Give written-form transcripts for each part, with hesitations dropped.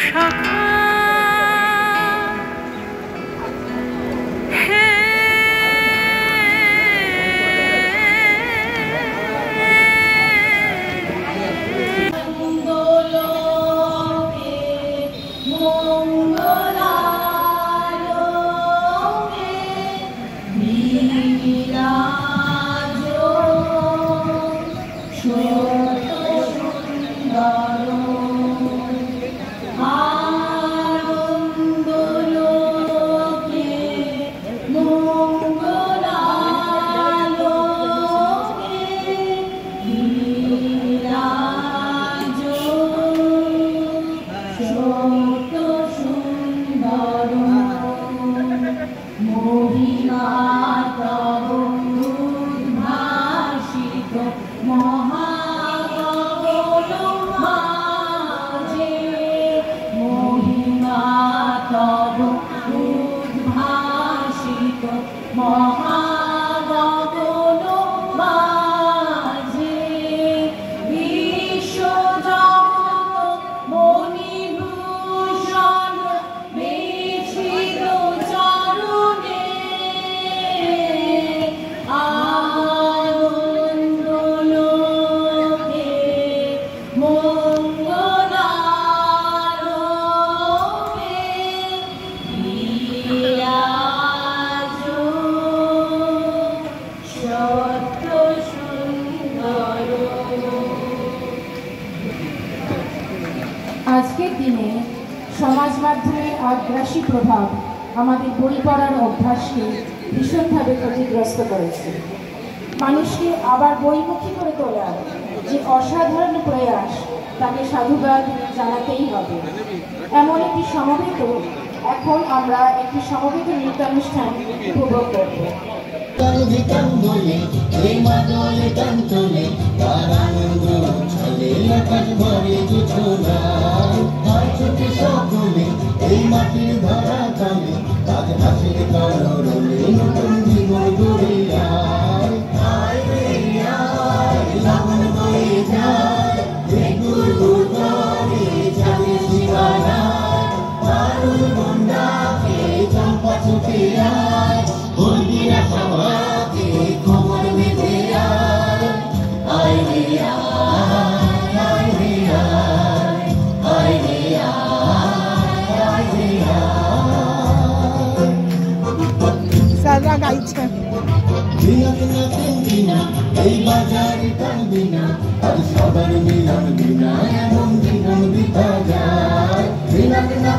সখা আজকের দিনে সমাজ মাধ্যমের আগ্রাসী প্রভাব আমাদের বই পড়ার অভ্যাসকে ভীষণভাবে ক্ষতিগ্রস্ত করেছে। মানুষকে আবার বইমুখী করে তোলার যে অসাধারণ প্রয়াস তাকে সাধুবাদ জানাতেই হবে। এমন একটি সমবেত এখন আমরা একটি সমবেত নৃত্যানুষ্ঠান উপভোগ করব। এই মাটির ধরা কালে তাজ হাসির কারণে নতুন জীবন গড়ে লাবণ বয়ে যায় গুর গুর করে যাবে শিবানায় পারুল বন্ডাকে চম্পা ছুটে আয় বন্দিরা সবাকে খবর বেঁধে আয় আয় রে আয় রে আয় রে সারা গাইছে এই বাজারে টানবি না আজ সবার মিলন বিনা এমন জীবন বৃথা যায়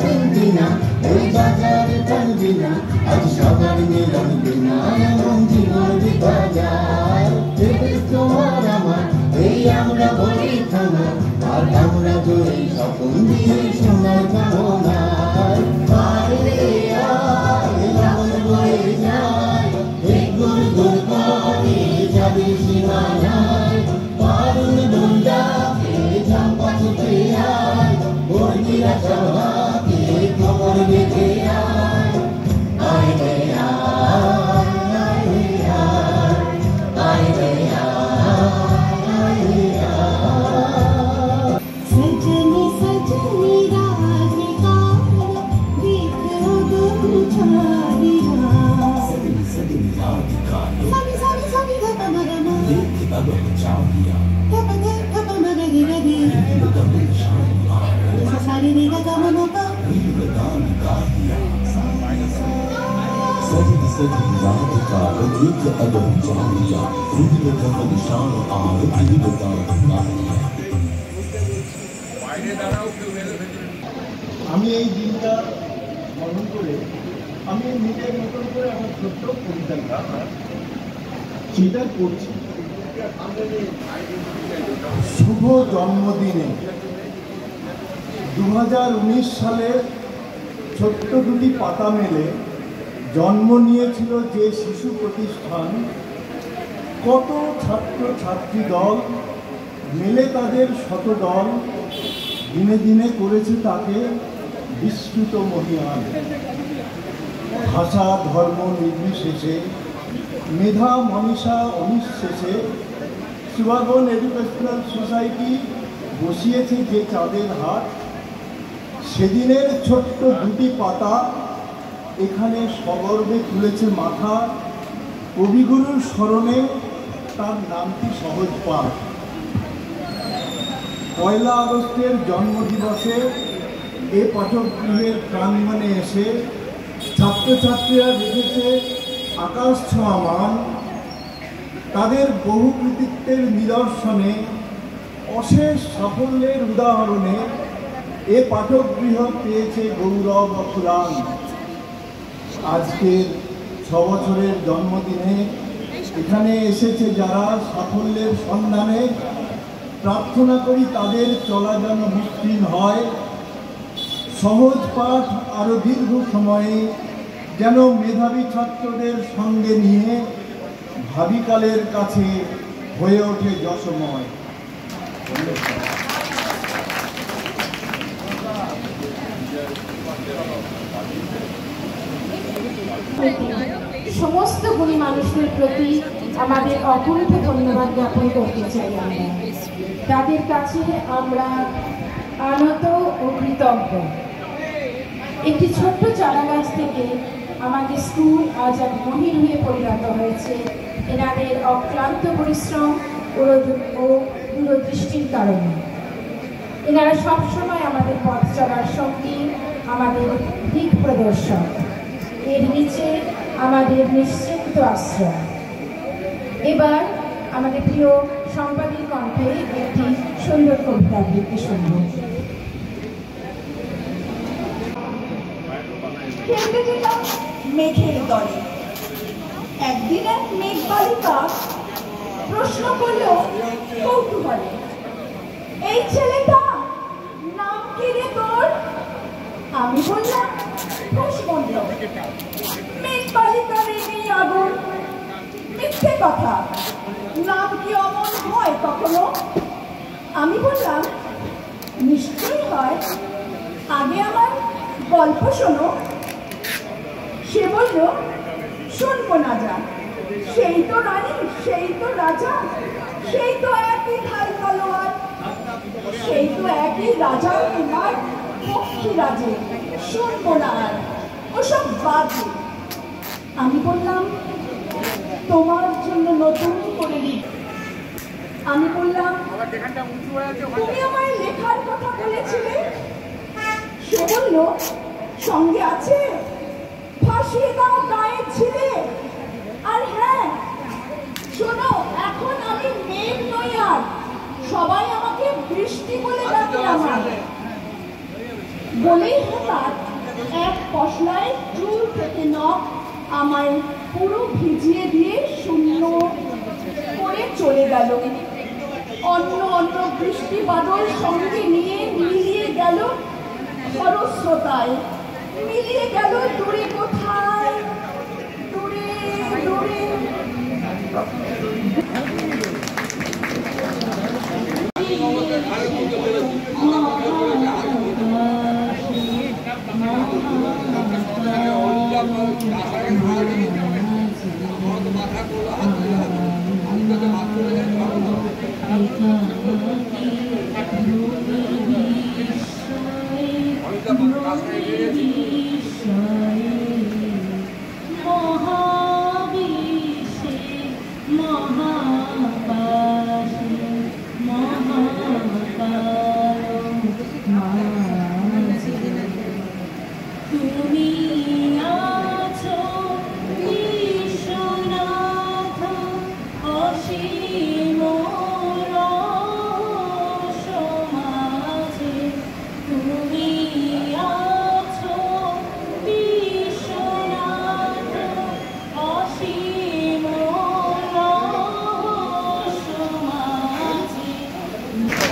টানবি না এই বাজারে টানবি না আজ সবার মিলন বিনা এমন জীবন বৃথা যায় তোমার আমার এই আমরা বলি থানা আর আমরা জয়ী স্বপ্ন দিয়ে সোনার কামনায় আয় রে আয় লাবণ বয়ে যায় গুর গুর করে যাবে সীমানায় পারুল বন্ডাকে চম্পা ছুটে আয় বন্দিরা সবাকে খবর বেঁধে আয় আয় রে আয় রে আয় রে আয় রে सजनी सजनी राधिका देखो दो छाड़िया सजनी सजनी राधिका सभी सभी सभी गप मगमा देखो दो छाड़िया गप गप मगगी रगी गप शानिया सारी रे गप मनोका गान गादिया सजनी सजनी राधिका देखो दो छाड़िया रुद्र गप निशान आए दिल गान गादिया। আমি এই দিনটা স্মরণ করে আমি নিজের মতন করে আমার ছোট্ট কবিতাটা সেটা করছি। শুভ জন্মদিনে 2019 সালে ছোট্ট দুটি পাতা মেলে জন্ম নিয়েছিল যে শিশু প্রতিষ্ঠান, কত ছাত্র ছাত্রী দল মেলে তাদের শত দল দিনে দিনে করেছে তাকে বিস্তৃত মহিয়ান। ভাষা ধর্ম নির্বিশেষে মেধা মনীষা অনিঃশেষে সুভাগন এডুকেশনাল সোসাইটি বসিয়েছে যে চাঁদের হাট, সেদিনের ছোট্ট দুটি পাতা এখানে সগর্বে তুলেছে মাথা। কবিগুরুর স্মরণে তার নামটি সহজ পাঠ। 1 আগস্টের জন্মদিবসে এ পাঠকগৃহের প্রাঙ্গণে এসে ছাত্রছাত্রীরা রেখেছে আকাশ ছোঁয়া মান। তাদের বহু কৃতিত্বের নিদর্শনে, অশেষ সাফল্যের উদাহরণে এ পাঠকগৃহ পেয়েছে গৌরব অফুরান। আজকের 6 বছরের জন্মদিনে এখানে এসেছে যারা সাফল্যের সন্ধানে, প্রার্থনা করি তাদের চলা যেন মসৃণ হয়। সহজ পাঠ আরও দীর্ঘ সময়ে যেন মেধাবী ছাত্রদের সঙ্গে নিয়ে ভাবিকালের কাছে হয়ে ওঠে যশময়। সমস্ত গুণী মানুষদের প্রতি আমাদের অকুণ্ঠ ধন্যবাদ জ্ঞাপন করতে চাই। আমরা তাদের কাছে আমরা আনত ও কৃতজ্ঞ। একটি ছোট্ট চারা গাছ থেকে আমাদের স্কুল আজ এক মহির হয়ে পরিণত হয়েছে এনাদের অক্লান্ত পরিশ্রম ও দূরদৃষ্টির কারণে। এনারা সবসময় আমাদের পথ চলার সঙ্গী, আমাদের দিক প্রদর্শক। এর নিচে আমাদের নিশ্চিন্ত আশ্রয়। এবার আমাদের প্রিয় সম্পাদীর কণ্ঠে একটি সুন্দর কবিতা আবৃত্তি শুনব। খেলতে যেতাম মেঘের দলে। একদিন এক মেঘ বালিকা প্রশ্ন করল কৌতূহলে, এই ছেলেটা নাম কি রে তোর? আমি বললাম খুশমন্দ। মেঘ বালিকার এই আগুন, মিথ্যে কথা, নাম কি অমন হয় কখনো? আমি বললাম নিশ্চয়ই হয়, আগে আমার গল্প শোনো। সে বলল শুনবো না যা, সেই তো রানী, সেই তো রাজা, সেই তো একই ঢাল তলোয়ার, সেই তো একই রাজার কুমার পক্ষী রাজে, শুনবো না আর, ওসব বাজে। আমি বললাম তোমার জন্য নতুন করে লিখ। আমি বললাম তুমি আমায় লেখার কথা বলেছিলে। সে বলল সঙ্গে আছে ফাঁসিয়ে দাও গায়ে ছিলে। আর হ্যাঁ শোনো, এখন আমি মেঘ নই আর, সবাই আমাকে বৃষ্টি বলে ডাকে আমার। বলেই হঠাৎ এক পশলায় চুল থেকে নখ আমায় পুরো ভিজিয়ে দিয়ে শূন্য করে চলে গেল। অন্য অন্য বৃষ্টি বাদল সঙ্গে নিয়ে মিলিয়ে গেল খরস্রোতায়, মিলিয়ে গেল দূরে কোথায়, দূরে দূরে।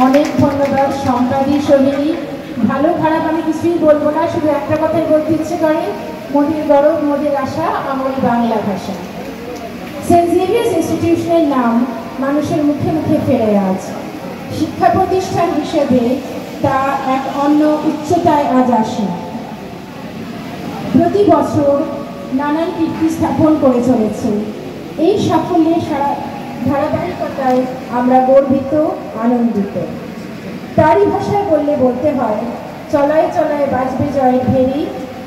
অনেক ধন্যবাদ সম্পাদী সমিতি। ভালো খারাপ আমি কিছুই বলবো না, শুধু একটা কথাই বলতে ইচ্ছে করে, মোদের গরব মোদের আশা আমার বাংলা ভাষা। সেন্ট জেভিয়ার্স ইনস্টিটিউশনের নাম মানুষের মুখে মুখে ফেরে আজ। শিক্ষা প্রতিষ্ঠান হিসেবে তা এক অন্য উচ্চতায় আজ আসে। প্রতি বছর নানান কীর্তি স্থাপন করে চলেছে। এই সাফল্যের ধারাবাহিকতায় আমরা গর্বিত, আনন্দিত। তারই ভাষায় বললে বলতে হয়, চলায় চলায় বাজবে জয়ের ভেরি,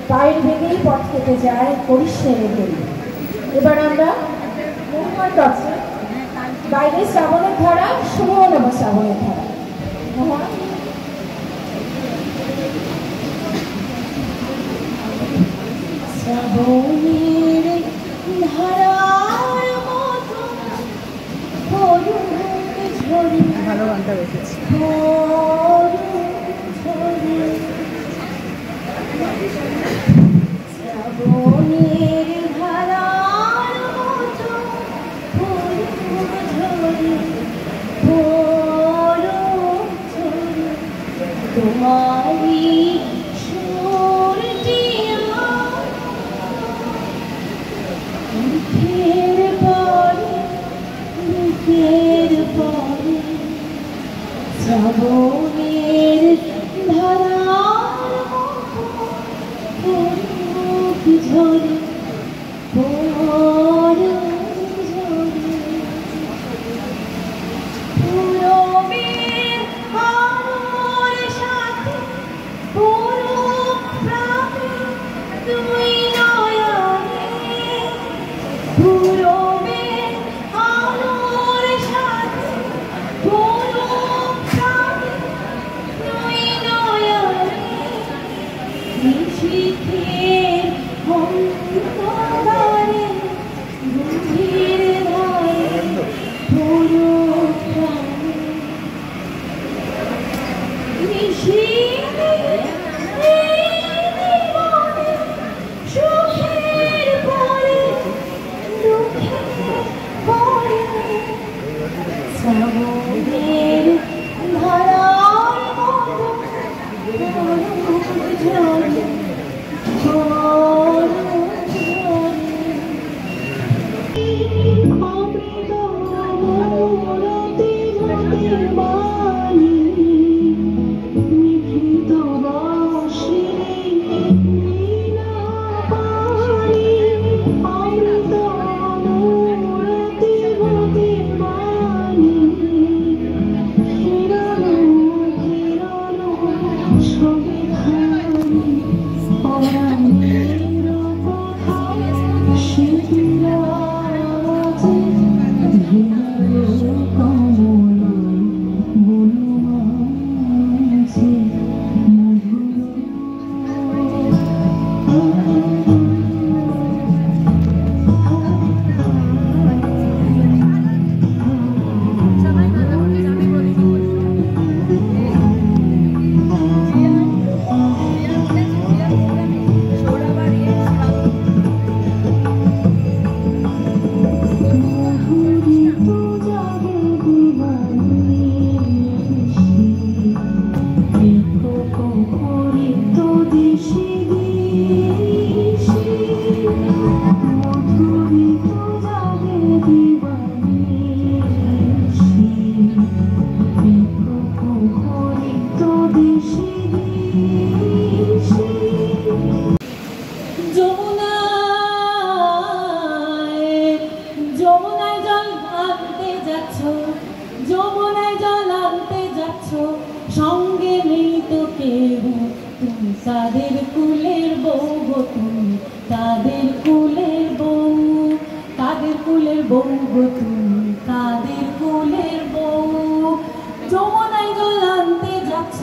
পায়ের বেগেই পথ কেটে যায় পরিশ্রেণী ভেরি। এবার আমরা মোহন দত্তে বাইরে শ্রাবণের ধারা, সমূহ নব শ্রাবণের ধারা। মোহন শ্রাবণের ধারার মতো করুণ ঝরে, ভালো গানটা বেশি করুণ ঝরে। শ্রাবণের ধারার মতো করুণ ঝরে, করুণ ঝরে। তোমারই সুরটি আমার বুকের পরে, বুকের পরে। শ্রাবণের ধারার মতো করুণ ঝরে, করুণ ঝরে। পূরবের আলোর সাথে পুরো প্রাণে তুই নয়নে। পূরবের আলোর সাথে পুরো প্রাণে তুই নয়নে। নিশীথের অন্ধকারে গভীর ধারে পুরো প্রাণে। নিশীথের জীবনে সুখের পরে দুঃখের পরে। শ্রাবণের ধারার মতো করুণ ঝরে, করুণ ঝরে। অমৃত মূরতি মতির বাণী, নিভৃত বাঁশিরে নীলা পানি। অমৃত মূরতি মতির বাণী, হিরণ হিরণ সবিধানী। পরাণের কথা শিথিলাতে হৃদয় কমল বনমাঝে যমুনায় জল আনতে যাচ্ছ, যমুনায় জল আনতে যাচ্ছ, সঙ্গে নেই তো কেউ। তুমি তাদের কুলের বউ গো, তুমি তাদের কুলের বউ, তাদের কুলের বউ গো, তুমি তাদের কুলের বউ। যমুনায় জল আনতে যাচ্ছ,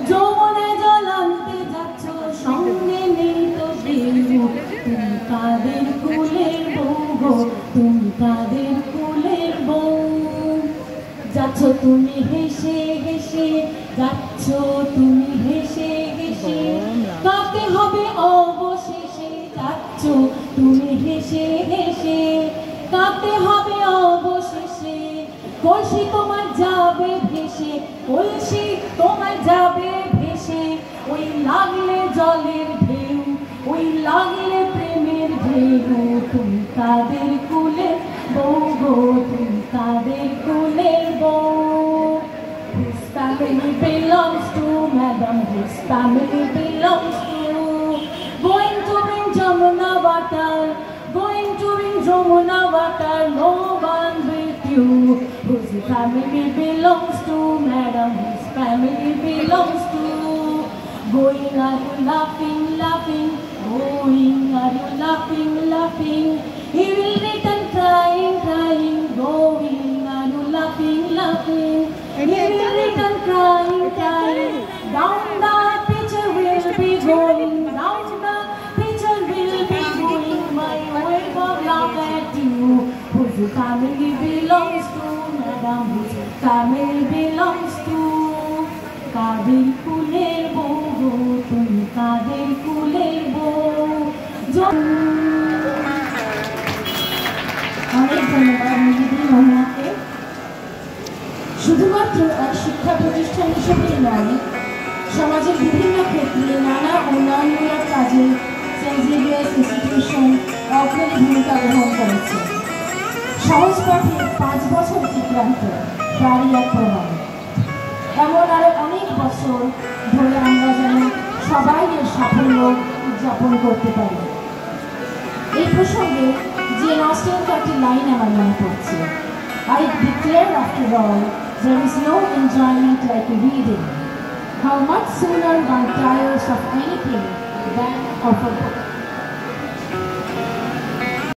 যমুনায় জল আনতে যাচ্ছ, সঙ্গে নেই তো কেউ। তুমি তাদের কুলের বউ গো, তুমি তাদের কুলের বউ। যাচ্ছ তুমি হেসে হেসে, যাচ্ছ তুমি হেসে হেসে, কাঁদতে হবে অবশেষে। যাচ্ছ তুমি হেসে হেসে, কাঁদতে হবে অবশেষে। কলসি তোমার যাবে ভেসে, কলসি তোমার যাবে ভেসে। ওই লাগলে জলের ঢেউ, ওই লাগলে প্রেমের ঢেউ। তুমি তাদের কুলের বউ গো, তুমি তাদের কুলের বউ। Whose family belongs to, madam, whose family belongs to? Going to bring Jamuna water, going to bring Jamuna water, no one with you. Whose family belongs to, madam, whose family belongs to? Going, are you laughing, laughing? Going, are you laughing, laughing? He will return crying, crying. Going, are you laughing, laughing? He will return crying, crying. Down the pitcher will be going, down the pitcher will be going. My wave of love at you, whose family belongs to, madam, whose family belongs to. কাদের কুলের বউ গো তুমি, কাদের কুলের বউ। অনেক ধন্যবাদ নিবেদিনী মোহনাকে। শুধুমাত্র এক শিক্ষা প্রতিষ্ঠান হিসেবেই নয়, সমাজের বিভিন্ন ক্ষেত্রে নানা উন্নয়নমূলক কাজে সেন্ট জেভিয়ার্স ইনস্টিটিউশন অগ্রণী ভূমিকা গ্রহণ করেছে। সহজ পথে 5 বছর অতিক্রান্ত, তারই এক প্রমাণ। এমন আরো অনেক বছর ধরে আমরা যেন সবাই এর সাফল্য উদযাপন করতে পারি। এই প্রসঙ্গে যে নস্টালজিক একটি লাইন আমার মনে পড়ছে, I declare after all, there is no enjoyment like reading. How much sooner one tires of anything than of a book.